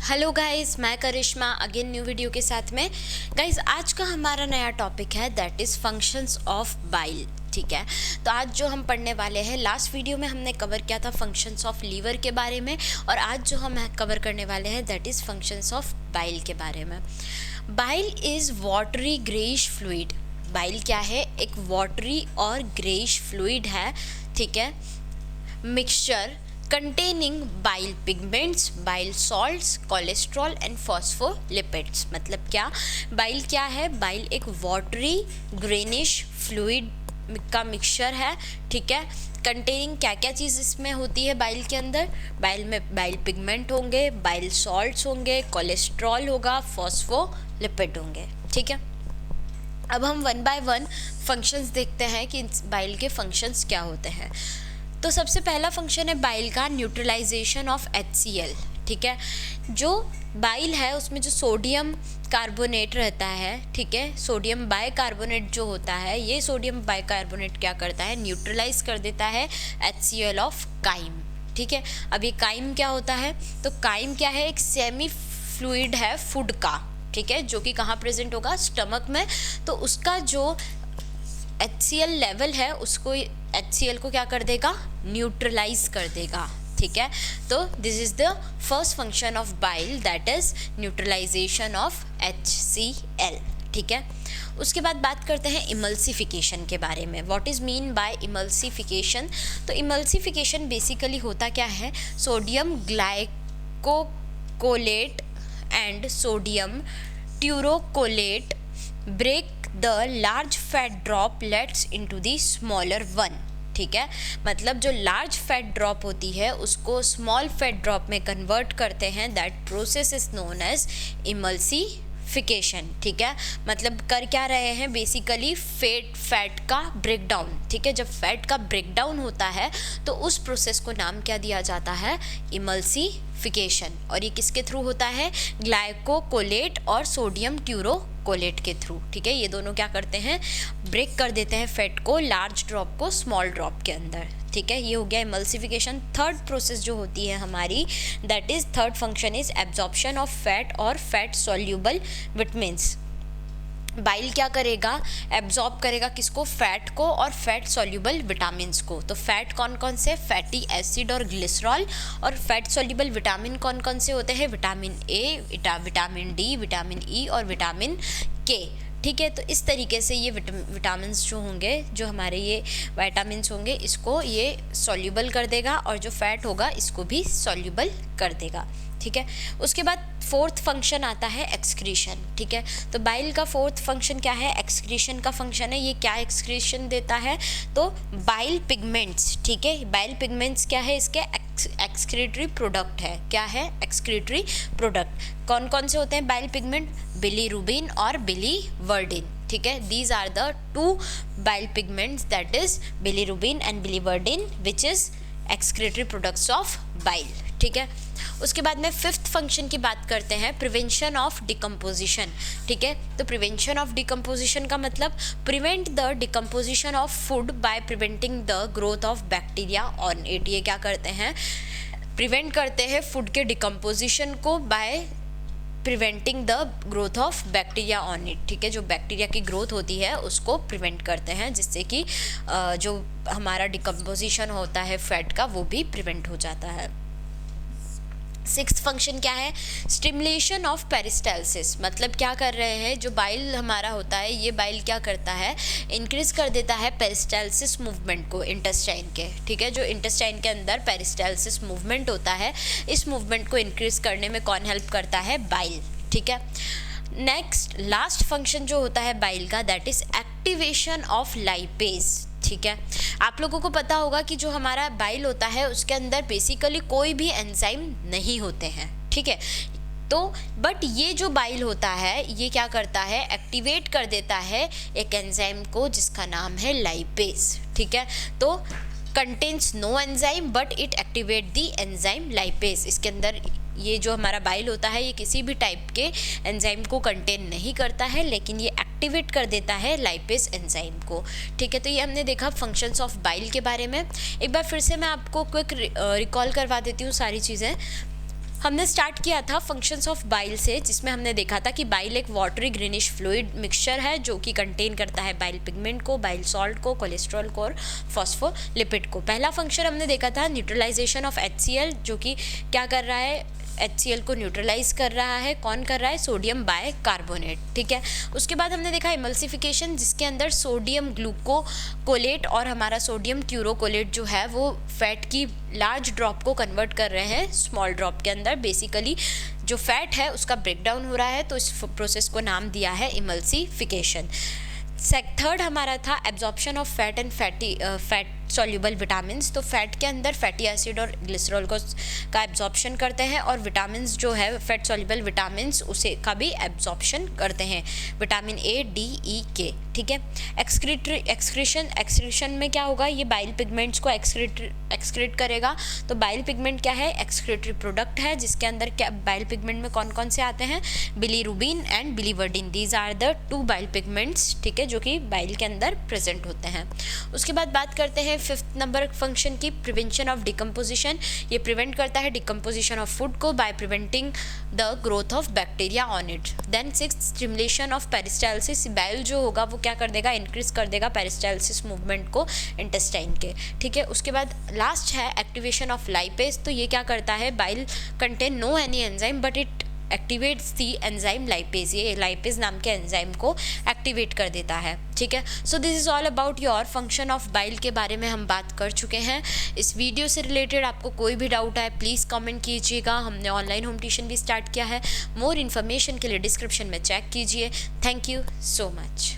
Hello guys, मैं करिश्मा again new video के साथ में। गाइस, आज का हमारा नया टॉपिक है that is functions of bile. ठीक है, तो आज जो हम पढ़ने वाले हैं, लास्ट वीडियो में हमने कवर किया था फंक्शंस ऑफ लीवर के बारे में, और आज जो हम कवर करने वाले हैं that is functions of bile के बारे में। Bile is watery greyish fluid. Bile क्या है? एक वाटरी और ग्रेइश फ्लूइड है। ठीक है, mixture containing bile pigments, bile salts, cholesterol and phospholipids। मतलब क्या बाइल क्या है? बाइल एक वाटरी ग्रेनिश फ्लूइड का मिक्सचर है। ठीक है, कंटेनिंग क्या क्या चीज़ इसमें होती है बाइल के अंदर? बाइल में बाइल पिगमेंट होंगे, बाइल सॉल्ट्स होंगे, कोलेस्ट्रॉल होगा, फॉस्फोलिपिड होंगे। ठीक है, अब हम वन बाय वन फंक्शंस देखते हैं कि बाइल के फंक्शंस क्या होते हैं। तो सबसे पहला फंक्शन है बाइल का न्यूट्रलाइजेशन ऑफ HCl। ठीक है, जो बाइल है उसमें जो सोडियम कार्बोनेट रहता है, ठीक है, सोडियम बाइकार्बोनेट जो होता है, ये सोडियम बाइकार्बोनेट क्या करता है? न्यूट्रलाइज कर देता है HCl ऑफ काइम। ठीक है, अब ये काइम क्या होता है? तो काइम क्या है? एक सेमी फ्लूइड है फूड का। ठीक है, जो कि कहाँ प्रेजेंट होगा? स्टमक में। तो उसका जो HCl लेवल है उसको HCl को क्या कर देगा? न्यूट्रलाइज कर देगा। ठीक है, तो this is the first function of bile that is neutralization of HCl। ठीक है, उसके बाद बात करते हैं इमल्सिफिकेशन के बारे में। What is mean by emulsification? तो इमल्सिफिकेशन बेसिकली होता क्या है? Sodium glycocholate and sodium taurocholate break the large fat droplets into the smaller one। ठीक है, मतलब जो लार्ज फैट ड्रॉप होती है उसको स्मॉल फैट ड्रॉप में कन्वर्ट करते हैं। That process is known as emulsification. ठीक है, मतलब कर क्या रहे हैं? बेसिकली फैट का ब्रेकडाउन। ठीक है, जब फैट का ब्रेकडाउन होता है तो उस प्रोसेस को नाम क्या दिया जाता है? इमल्सिफिकेशन। और ये किसके थ्रू होता है? ग्लाइकोकोलेट और सोडियम ट्यूरोकोलेट के थ्रू। ठीक है, ये दोनों क्या करते हैं? ब्रेक कर देते हैं फैट को, लार्ज ड्रॉप को स्मॉल ड्रॉप के अंदर। ठीक है, ये हो गया इमल्सिफिकेशन। थर्ड प्रोसेस जो होती है हमारी, that is third function is absorption of fat और फैट सॉल्यूबल विटामिन्स। बाइल क्या करेगा? एब्जॉर्ब करेगा किसको? फैट को और फैट सॉल्यूबल विटामिन्स को। तो फैट कौन कौन से? फैटी एसिड और ग्लिसरॉल। और फैट सॉल्यूबल विटामिन कौन कौन से होते हैं? Vitamin A, vitamin D, vitamin E और विटामिन के। ठीक है, तो इस तरीके से ये विटामिन्स जो होंगे, जो हमारे ये विटामिन्स होंगे, इसको ये सॉल्यूबल कर देगा और जो फैट होगा इसको भी सॉल्यूबल कर देगा। ठीक है, उसके बाद फोर्थ फंक्शन आता है एक्सक्रीशन। ठीक है, तो बाइल का फोर्थ फंक्शन क्या है? एक्सक्रीशन का फंक्शन है। ये क्या एक्सक्रीशन देता है? तो बाइल पिगमेंट्स। ठीक है, बाइल पिगमेंट्स क्या है? इसके एक्सक्रीटरी प्रोडक्ट है। क्या है? Excretory product. कौन कौन से होते हैं बाइल पिगमेंट? बिलीरुबिन और बिलीवर्डिन। ठीक है, these are the two bile pigments that is bilirubin and biliverdin which is excretory products of bile. ठीक है, उसके बाद में फिफ्थ फंक्शन की बात करते हैं, प्रिवेंशन ऑफ डिकम्पोजिशन। ठीक है, तो प्रिवेंशन ऑफ डिकम्पोजिशन का मतलब prevent the decomposition of food by preventing the growth of bacteria on it. ये क्या करते हैं? प्रिवेंट करते हैं फूड के डिकम्पोजिशन को by preventing the growth of bacteria on it. ठीक है, जो बैक्टीरिया की ग्रोथ होती है उसको प्रिवेंट करते हैं, जिससे कि जो हमारा डिकम्पोजिशन होता है फैट का वो भी प्रिवेंट हो जाता है। सिक्स्थ फंक्शन क्या है? Stimulation of peristalsis. मतलब क्या कर रहे हैं? जो बाइल हमारा होता है, ये बाइल क्या करता है? इंक्रीज कर देता है पेरिस्टाल्सिस मूवमेंट को इंटेस्टाइन के। ठीक है, जो इंटेस्टाइन के अंदर पेरिस्टाल्सिस मूवमेंट होता है, इस मूवमेंट को इंक्रीज करने में कौन हेल्प करता है? बाइल। ठीक है, नेक्स्ट लास्ट फंक्शन जो होता है बाइल का, that is activation of lipase. ठीक है, आप लोगों को पता होगा कि जो हमारा बाइल होता है उसके अंदर बेसिकली कोई भी एंजाइम नहीं होते हैं। ठीक है, तो बट ये जो बाइल होता है ये क्या करता है? एक्टिवेट कर देता है एक एंजाइम को जिसका नाम है लाइपेज। ठीक है, तो contains no enzyme but it activate the enzyme lipase. इसके अंदर ये जो हमारा बाइल होता है ये किसी भी टाइप के एंजाइम को कंटेन नहीं करता है, लेकिन ये एक्टिवेट कर देता है लाइपेज एंजाइम को। ठीक है, तो ये हमने देखा फंक्शंस ऑफ बाइल के बारे में। एक बार फिर से मैं आपको क्विक रिकॉल करवा देती हूँ सारी चीज़ें। हमने स्टार्ट किया था फंक्शंस ऑफ बाइल से, जिसमें हमने देखा था कि बाइल एक वाटरी ग्रीनिश फ्लूइड मिक्सचर है जो कि कंटेन करता है बाइल पिगमेंट को, बाइल सॉल्ट को, कोलेस्ट्रॉल को और फॉस्फोलिपिड को। पहला फंक्शन हमने देखा था न्यूट्रलाइजेशन ऑफ HCl, जो कि क्या कर रहा है, HCl को न्यूट्रलाइज कर रहा है। कौन कर रहा है? सोडियम बाइकार्बोनेट, ठीक है। उसके बाद हमने देखा इमल्सिफिकेशन, जिसके अंदर सोडियम ग्लूकोकोलेट और हमारा सोडियम ट्यूरोकोलेट जो है वो फैट की लार्ज ड्रॉप को कन्वर्ट कर रहे हैं स्मॉल ड्रॉप के अंदर। बेसिकली जो फैट है उसका ब्रेकडाउन हो रहा है, तो इस प्रोसेस को नाम दिया है इमल्सिफिकेशन। थर्ड हमारा था absorption of fat and fat soluble vitamins. तो फैट के अंदर फैटी एसिड और ग्लिसरॉल का एब्जॉर्प्शन करते हैं, और विटामिन्स जो है फैट सॉल्युबल विटामिन्स उसे का भी एब्जॉर्प्शन करते हैं, vitamin A, D, E, K, ठीक है। एक्सक्रीशन में क्या होगा, ये बाइल पिगमेंट्स को एक्सक्रीट करेगा। तो बाइल पिगमेंट क्या है? एक्सक्रीटरी प्रोडक्ट है, जिसके अंदर क्या बाइल पिगमेंट में कौन कौन से आते हैं? Bilirubin and biliverdin, these are the 2 bile pigments, ठीक है, जो कि बाइल के अंदर प्रेजेंट होते हैं। उसके बाद बात करते हैं 5th नंबर फंक्शन की, प्रिवेंशन ऑफ डिकम्पोजिशन। ये प्रिवेंट करता है डिकम्पोजिशन ऑफ फूड को by preventing the growth of bacteria on it. Then 6th stimulation of peristalsis, bile जो होगा वो क्या कर देगा? इंक्रीज कर देगा पेरिस्टाल्सिस मूवमेंट को इंटेस्टाइन के, ठीक है। उसके बाद लास्ट है एक्टिवेशन ऑफ लाइपेज। तो ये क्या करता है? Bile contain no any enzyme but it activates the enzyme lipase, ये लाइपेज नाम के एंजाइम को एक्टिवेट कर देता है, ठीक है। So this is all about your function of bile के बारे में हम बात कर चुके हैं। इस वीडियो से रिलेटेड आपको कोई भी डाउट है प्लीज़ कमेंट कीजिएगा। हमने ऑनलाइन होम ट्यूशन भी स्टार्ट किया है, मोर इन्फॉर्मेशन के लिए डिस्क्रिप्शन में चेक कीजिए। Thank you so much.